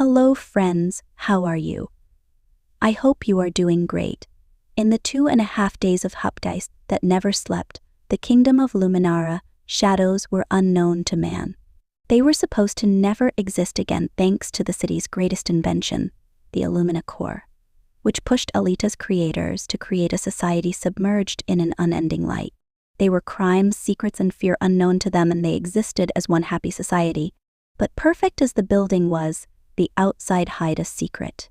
Hello friends, how are you? I hope you are doing great. In the 2.5 days of Hupgeist that never slept, the kingdom of Luminara, shadows were unknown to man. They were supposed to never exist again thanks to the city's greatest invention, the Illumina core, which pushed Alita's creators to create a society submerged in an unending light. They were crimes, secrets, and fear unknown to them, and they existed as one happy society. But perfect as the building was, the outside hid a secret.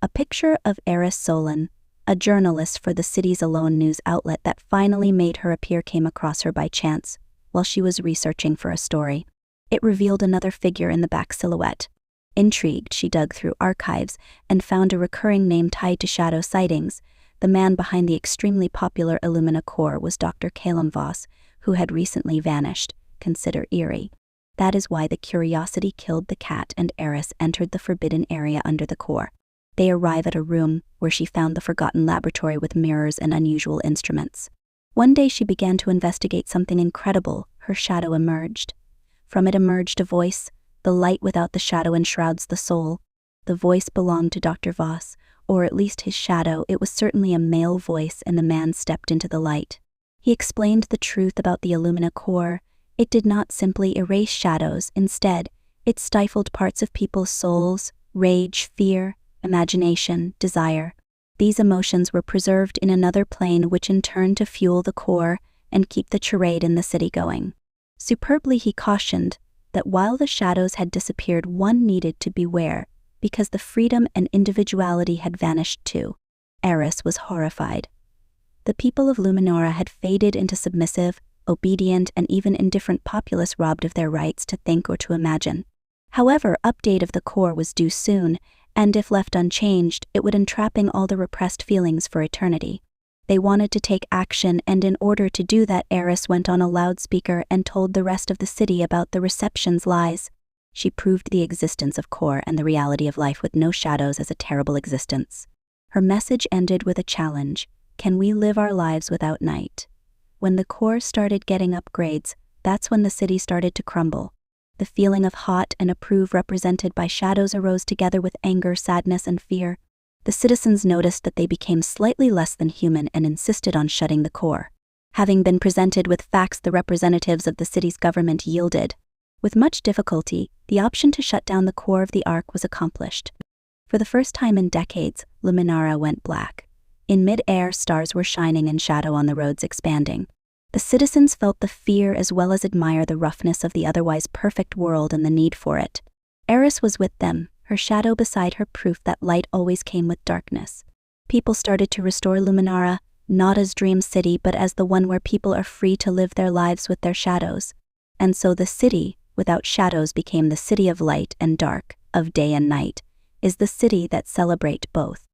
A picture of Eris Solon, a journalist for the city's alone news outlet that finally made her appear, came across her by chance while she was researching for a story. It revealed another figure in the back silhouette. Intrigued, she dug through archives and found a recurring name tied to shadow sightings. The man behind the extremely popular Illumina core was Dr. Calum Voss, who had recently vanished. Consider eerie. That is why the curiosity killed the cat, and Eris entered the forbidden area under the core. They arrive at a room where she found the forgotten laboratory with mirrors and unusual instruments. One day she began to investigate something incredible. Her shadow emerged. From it emerged a voice. The light without the shadow enshrouds the soul. The voice belonged to Dr. Voss, or at least his shadow. It was certainly a male voice, and the man stepped into the light. He explained the truth about the Illumina core. It did not simply erase shadows. Instead, it stifled parts of people's souls: rage, fear, imagination, desire. These emotions were preserved in another plane, which in turn to fuel the core and keep the charade in the city going. Superbly, he cautioned that while the shadows had disappeared, one needed to beware, because the freedom and individuality had vanished too. Eris was horrified. The people of Luminara had faded into submissive, obedient, and even indifferent populace, robbed of their rights to think or to imagine. However, update of the core was due soon, and if left unchanged, it would entrapping all the repressed feelings for eternity. They wanted to take action, and in order to do that, Eris went on a loudspeaker and told the rest of the city about the reception's lies. She proved the existence of core and the reality of life with no shadows as a terrible existence. Her message ended with a challenge: can we live our lives without night? When the core started getting upgrades, that's when the city started to crumble. The feeling of hot and approve represented by shadows arose together with anger, sadness, and fear. The citizens noticed that they became slightly less than human and insisted on shutting the core. Having been presented with facts, the representatives of the city's government yielded. With much difficulty, the option to shut down the core of the Ark was accomplished. For the first time in decades, Luminara went black. In mid-air, stars were shining and shadow on the roads expanding. The citizens felt the fear as well as admire the roughness of the otherwise perfect world and the need for it. Eris was with them, her shadow beside her, proof that light always came with darkness. People started to restore Luminara, not as Dream City, but as the one where people are free to live their lives with their shadows. And so the city, without shadows, became the city of light and dark, of day and night, is the city that celebrate both.